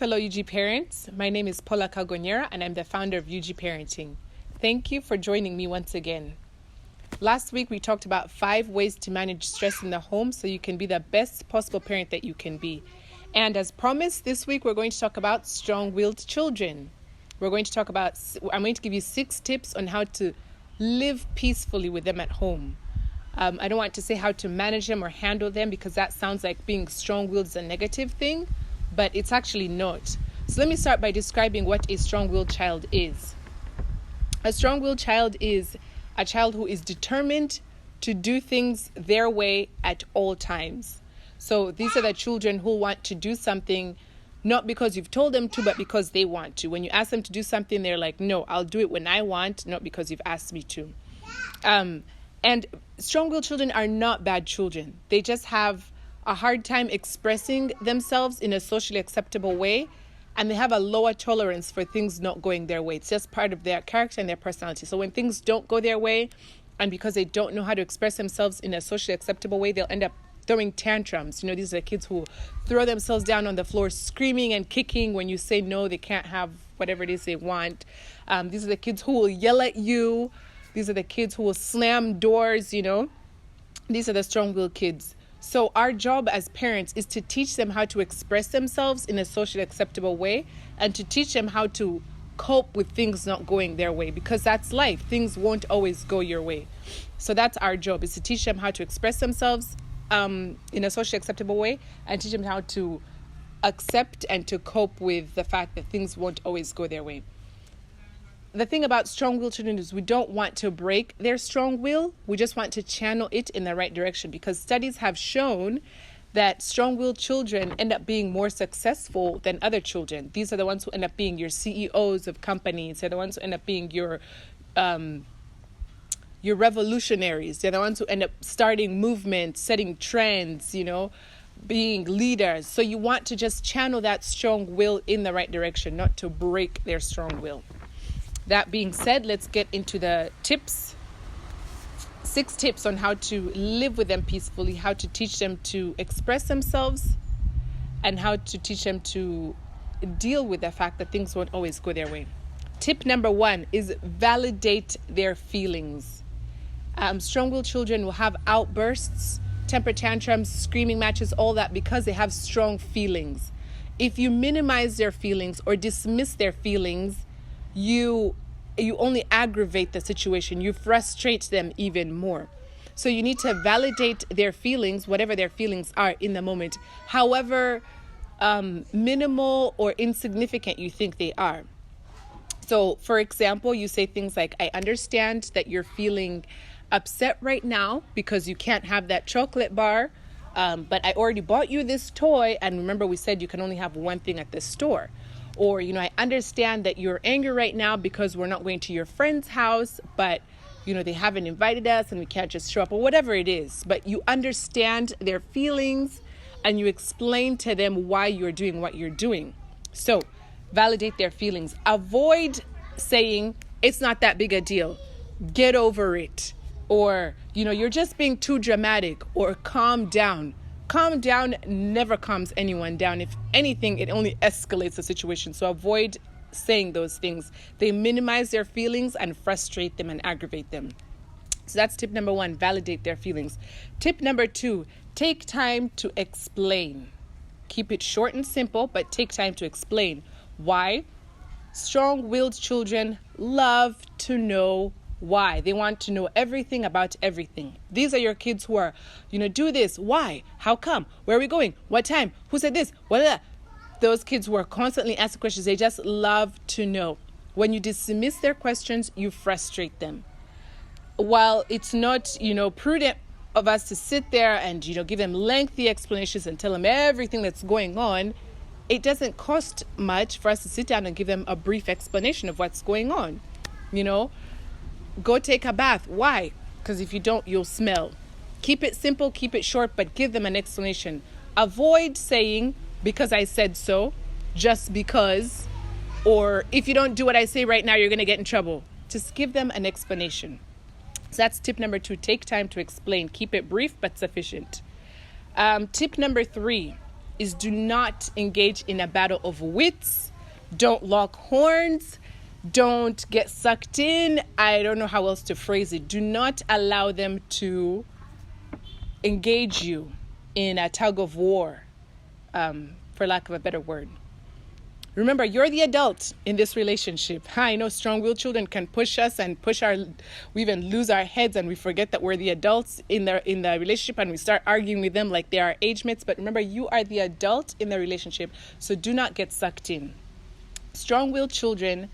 fellow UG parents. My name is Paula Kagonyera, and I'm the founder of UG Parenting. Thank you for joining me once again. Last week, we talked about 5 ways to manage stress in the home so you can be the best possible parent that you can be. And as promised, this week, we're going to talk about strong-willed children. I'm going to give you 6 tips on how to live peacefully with them at home. I don't want to say how to manage them or handle them because that sounds like being strong-willed is a negative thing, but it's actually not. So let me start by describing what a strong-willed child is. A strong-willed child is a child who is determined to do things their way at all times. So these are the children who want to do something not because you've told them to, but because they want to. When you ask them to do something, they're like, no, I'll do it when I want, not because you've asked me to. And strong-willed children are not bad children. They just have a hard time expressing themselves in a socially acceptable way, and they have a lower tolerance for things not going their way. It's just part of their character and their personality. So when things don't go their way, and because they don't know how to express themselves in a socially acceptable way, they'll end up throwing tantrums. These are the kids who throw themselves down on the floor, screaming and kicking when you say no, they can't have whatever it is they want. These are the kids who will yell at you. These are the kids who will slam doors, These are the strong-willed kids. So our job as parents is to teach them how to express themselves in a socially acceptable way and to teach them how to cope with things not going their way, because that's life. Things won't always go your way. So that's our job, is to teach them how to express themselves in a socially acceptable way and teach them how to accept and to cope with the fact that things won't always go their way. The thing about strong-willed children is we don't want to break their strong will. We just want to channel it in the right direction, because studies have shown that strong-willed children end up being more successful than other children. These are the ones who end up being your CEOs of companies. They're the ones who end up being your revolutionaries. They're the ones who end up starting movements, setting trends, being leaders. So you want to just channel that strong will in the right direction, not to break their strong will. That being said, let's get into the tips. 6 tips on how to live with them peacefully, how to teach them to express themselves, and how to teach them to deal with the fact that things won't always go their way. Tip number 1 is validate their feelings. Strong-willed children will have outbursts, temper tantrums, screaming matches, all that because they have strong feelings. If you minimize their feelings or dismiss their feelings, you only aggravate the situation. You frustrate them even more. So you need to validate their feelings, whatever their feelings are in the moment, however minimal or insignificant you think they are. So, for example, you say things like, I understand that you're feeling upset right now because you can't have that chocolate bar, but I already bought you this toy, and remember we said you can only have one thing at the store. Or, I understand that you're angry right now because we're not going to your friend's house, but, they haven't invited us and we can't just show up, or whatever it is. But you understand their feelings and you explain to them why you're doing what you're doing. So, validate their feelings. Avoid saying, it's not that big a deal. Get over it. Or, you're just being too dramatic, or calm down. Calm down never calms anyone down. If anything, it only escalates the situation. So avoid saying those things. They minimize their feelings and frustrate them and aggravate them. So that's tip number 1, validate their feelings. Tip number 2, take time to explain. Keep it short and simple, but take time to explain. Why? Strong-willed children love to know why. They want to know everything about everything. These are your kids who are, do this. Why? How come? Where are we going? What time? Who said this? What? Those kids who are constantly asking questions, they just love to know. When you dismiss their questions, you frustrate them. While it's not, prudent of us to sit there and, give them lengthy explanations and tell them everything that's going on, it doesn't cost much for us to sit down and give them a brief explanation of what's going on. Go take a bath. Why? Because if you don't, you'll smell. Keep it simple, keep it short, but give them an explanation. Avoid saying, because I said so, just because, or if you don't do what I say right now, you're going to get in trouble. Just give them an explanation. So that's tip number 2. Take time to explain. Keep it brief but sufficient. Tip number 3. is do not engage in a battle of wits. Don't lock horns. Don't get sucked in. I don't know how else to phrase it. Do not allow them to engage you in a tug of war, for lack of a better word. Remember, you're the adult in this relationship. I know strong-willed children can push us and we even lose our heads and we forget that we're the adults in the relationship and we start arguing with them like they are age mates. But remember, you are the adult in the relationship, so do not get sucked in. Strong-willed children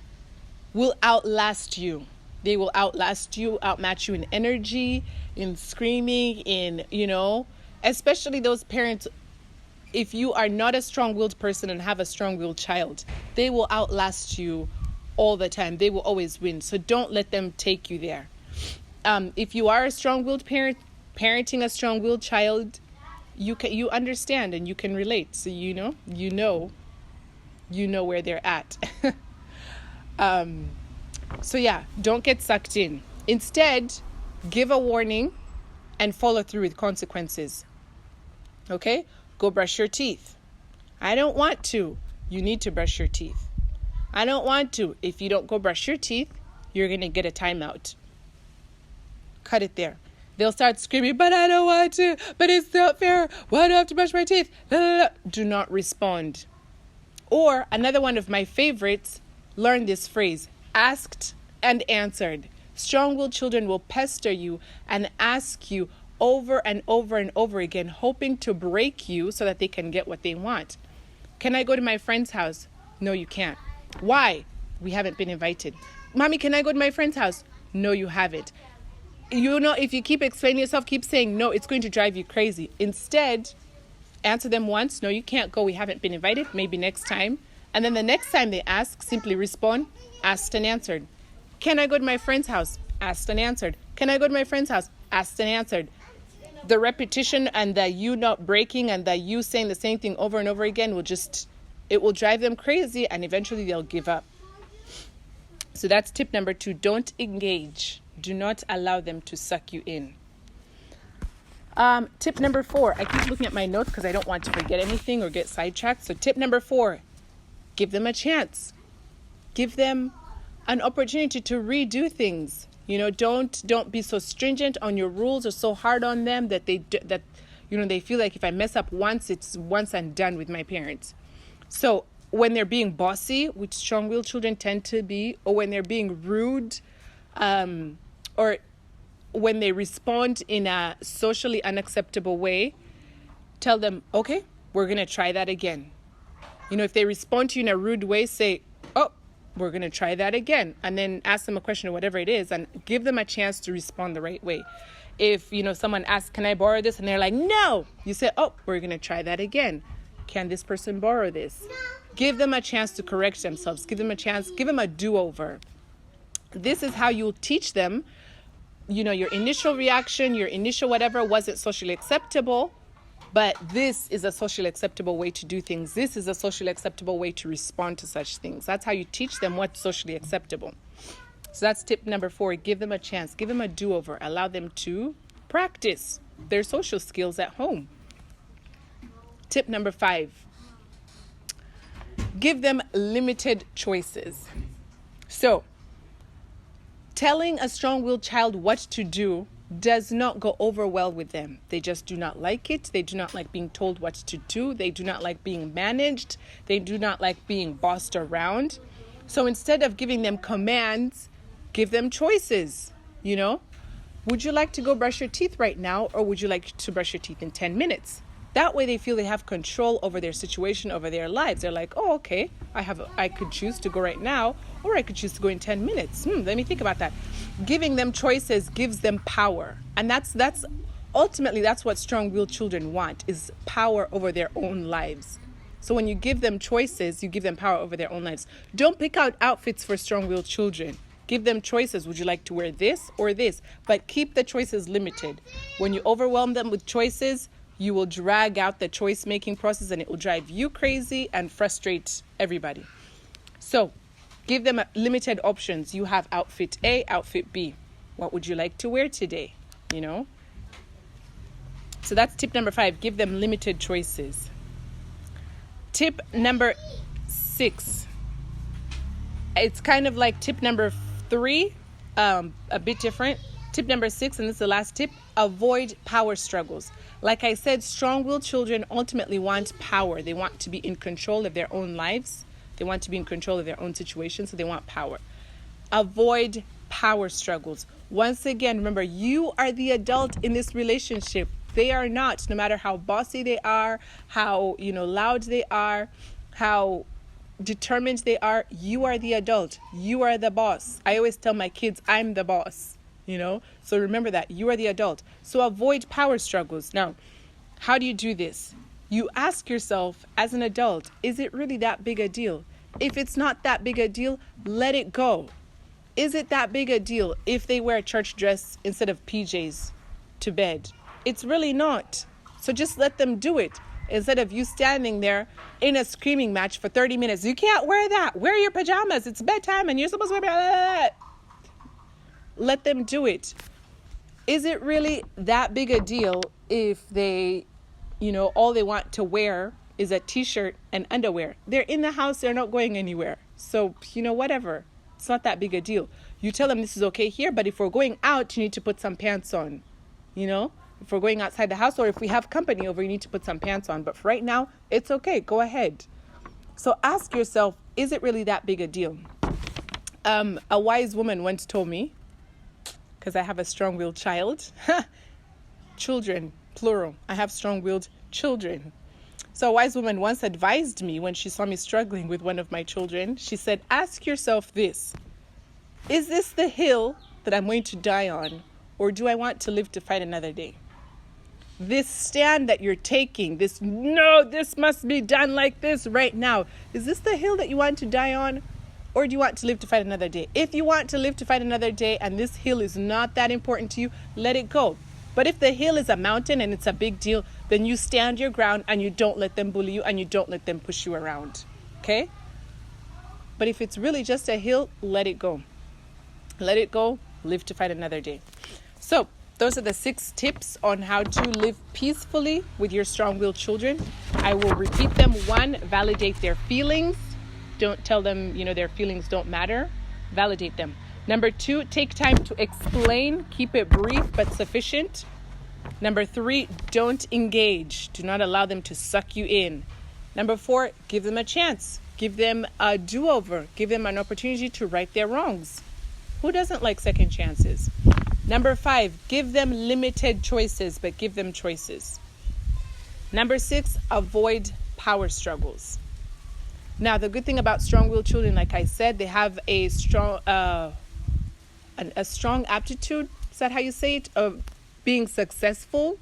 will outlast you. They will outlast you, outmatch you in energy, in screaming, especially those parents. If you are not a strong-willed person and have a strong-willed child, they will outlast you all the time. They will always win. So don't let them take you there. If you are a strong-willed parent, parenting a strong-willed child, you understand and you can relate. So you know where they're at. So yeah, don't get sucked in. Instead, give a warning and follow through with consequences. Okay? Go brush your teeth. I don't want to. You need to brush your teeth. I don't want to. If you don't go brush your teeth, you're going to get a timeout. Cut it there. They'll start screaming, but I don't want to. But it's not fair. Why do I have to brush my teeth? Do not respond. Or another one of my favorites, learn this phrase, asked and answered. Strong-willed children will pester you and ask you over and over and over again, hoping to break you so that they can get what they want. Can I go to my friend's house? No, you can't. Why? We haven't been invited. Mommy, can I go to my friend's house? No, you haven't. If you keep explaining yourself, keep saying no, it's going to drive you crazy. Instead, answer them once. No, you can't go. We haven't been invited. Maybe next time. And then the next time they ask, simply respond, asked and answered. Can I go to my friend's house? Asked and answered. Can I go to my friend's house? Asked and answered. The repetition and the you not breaking and the you saying the same thing over and over again will drive them crazy and eventually they'll give up. So that's tip number 2. Don't engage. Do not allow them to suck you in. Tip number 4. I keep looking at my notes because I don't want to forget anything or get sidetracked. So tip number 4, give them a chance. Give them an opportunity to redo things. Don't be so stringent on your rules or so hard on them that they feel like if I mess up once, it's once and done with my parents. So when they're being bossy, which strong-willed children tend to be, or when they're being rude, or when they respond in a socially unacceptable way, tell them, okay, we're going to try that again. If they respond to you in a rude way, say, oh, we're going to try that again. And then ask them a question or whatever it is and give them a chance to respond the right way. If, someone asks, can I borrow this? And they're like, no. You say, oh, we're going to try that again. Can this person borrow this? No. Give them a chance to correct themselves. Give them a chance. Give them a do-over. This is how you'll teach them. Your initial reaction, your initial whatever wasn't socially acceptable. But this is a socially acceptable way to do things. This is a socially acceptable way to respond to such things. That's how you teach them what's socially acceptable. So that's tip number 4. Give them a chance. Give them a do-over. Allow them to practice their social skills at home. Tip number 5. Give them limited choices. So, telling a strong-willed child what to do does not go over well with them. They just do not like it. They do not like being told what to do. They do not like being managed. They do not like being bossed around. So instead of giving them commands, give them choices. Would you like to go brush your teeth right now, or would you like to brush your teeth in 10 minutes? That way they feel they have control over their situation, over their lives. They're like, oh, okay, I could choose to go right now, or I could choose to go in 10 minutes. Let me think about that. Giving them choices gives them power. And that's ultimately what strong-willed children want, is power over their own lives. So when you give them choices, you give them power over their own lives. Don't pick out outfits for strong-willed children. Give them choices. Would you like to wear this or this? But keep the choices limited. When you overwhelm them with choices, you will drag out the choice-making process and it will drive you crazy and frustrate everybody. So give them limited options. You have outfit A, outfit B. What would you like to wear today? So that's tip number 5. Give them limited choices. tip number 6. It's kind of like tip number 3, a bit different. Tip number 6, and this is the last tip: avoid power struggles. Like I said, strong-willed children ultimately want power. They want to be in control of their own lives. They want to be in control of their own situation, so they want power. Avoid power struggles. Once again, remember, you are the adult in this relationship. They are not. No matter how bossy they are, how loud they are, how determined they are, you are the adult. You are the boss. I always tell my kids, I'm the boss. So remember that you are the adult. So avoid power struggles. Now, how do you do this? You ask yourself as an adult, is it really that big a deal? If it's not that big a deal, let it go. Is it that big a deal if they wear a church dress instead of PJs to bed? It's really not. So just let them do it. Instead of you standing there in a screaming match for 30 minutes. You can't wear that. Wear your pajamas. It's bedtime and you're supposed to wear that. Let them do it. Is it really that big a deal if they, all they want to wear is a t-shirt and underwear? They're in the house. They're not going anywhere. So, whatever. It's not that big a deal. You tell them this is okay here, but if we're going out, you need to put some pants on. If we're going outside the house, or if we have company over, you need to put some pants on. But for right now, it's okay. Go ahead. So ask yourself, is it really that big a deal? A wise woman once told me, because I have a strong-willed child. Children, plural. I have strong-willed children. So a wise woman once advised me when she saw me struggling with one of my children. She said, ask yourself this: is this the hill that I'm going to die on, or do I want to live to fight another day? This stand that you're taking, this must be done like this right now. Is this the hill that you want to die on, or do you want to live to fight another day? If you want to live to fight another day and this hill is not that important to you, let it go. But if the hill is a mountain and it's a big deal, then you stand your ground and you don't let them bully you and you don't let them push you around. Okay? But if it's really just a hill, let it go. Let it go. Live to fight another day. So those are the 6 tips on how to live peacefully with your strong-willed children. I will repeat them. 1, validate their feelings. Don't tell them, their feelings don't matter. Validate them. Number 2, take time to explain. Keep it brief but sufficient. Number 3, don't engage. Do not allow them to suck you in. Number 4, give them a chance. Give them a do-over. Give them an opportunity to right their wrongs. Who doesn't like second chances? Number 5, give them limited choices, but give them choices. Number 6, avoid power struggles. Now, the good thing about strong-willed children, like I said, they have a strong aptitude, is that how you say it, of being successful.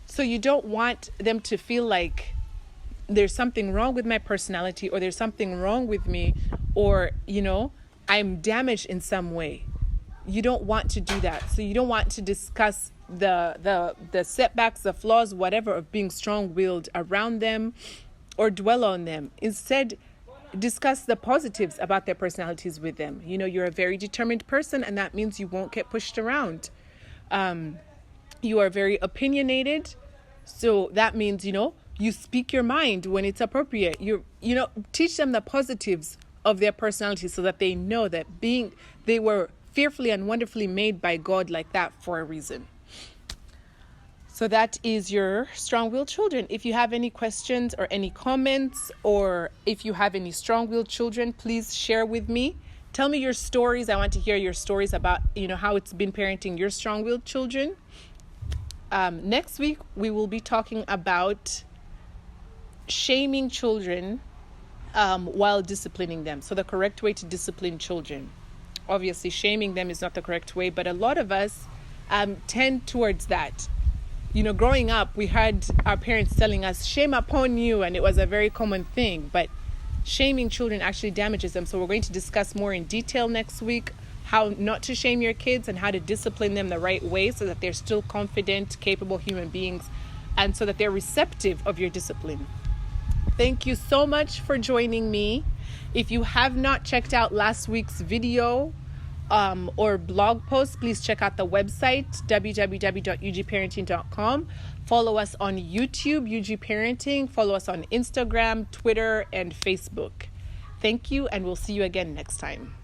So you don't want them to feel like there's something wrong with my personality, or there's something wrong with me, or, I'm damaged in some way. You don't want to do that. So you don't want to discuss the setbacks, the flaws, whatever, of being strong-willed around them or dwell on them. Instead, discuss the positives about their personalities with them. You're a very determined person, and that means you won't get pushed around. You are very opinionated, so that means, you speak your mind when it's appropriate. Teach them the positives of their personality so that they know that they were fearfully and wonderfully made by God like that for a reason. So that is your strong-willed children. If you have any questions or any comments, or if you have any strong-willed children, please share with me. Tell me your stories. I want to hear your stories about, how it's been parenting your strong-willed children. Next week, we will be talking about shaming children while disciplining them. So the correct way to discipline children. Obviously, shaming them is not the correct way, but a lot of us tend towards that. Growing up, we had our parents telling us, shame upon you, and it was a very common thing. But shaming children actually damages them. So we're going to discuss more in detail next week how not to shame your kids and how to discipline them the right way so that they're still confident, capable human beings, and so that they're receptive of your discipline. Thank you so much for joining me. If you have not checked out last week's video or blog posts, please check out the website, www.ugparenting.com. Follow us on YouTube, UG Parenting. Follow us on Instagram, Twitter, and Facebook. Thank you, and we'll see you again next time.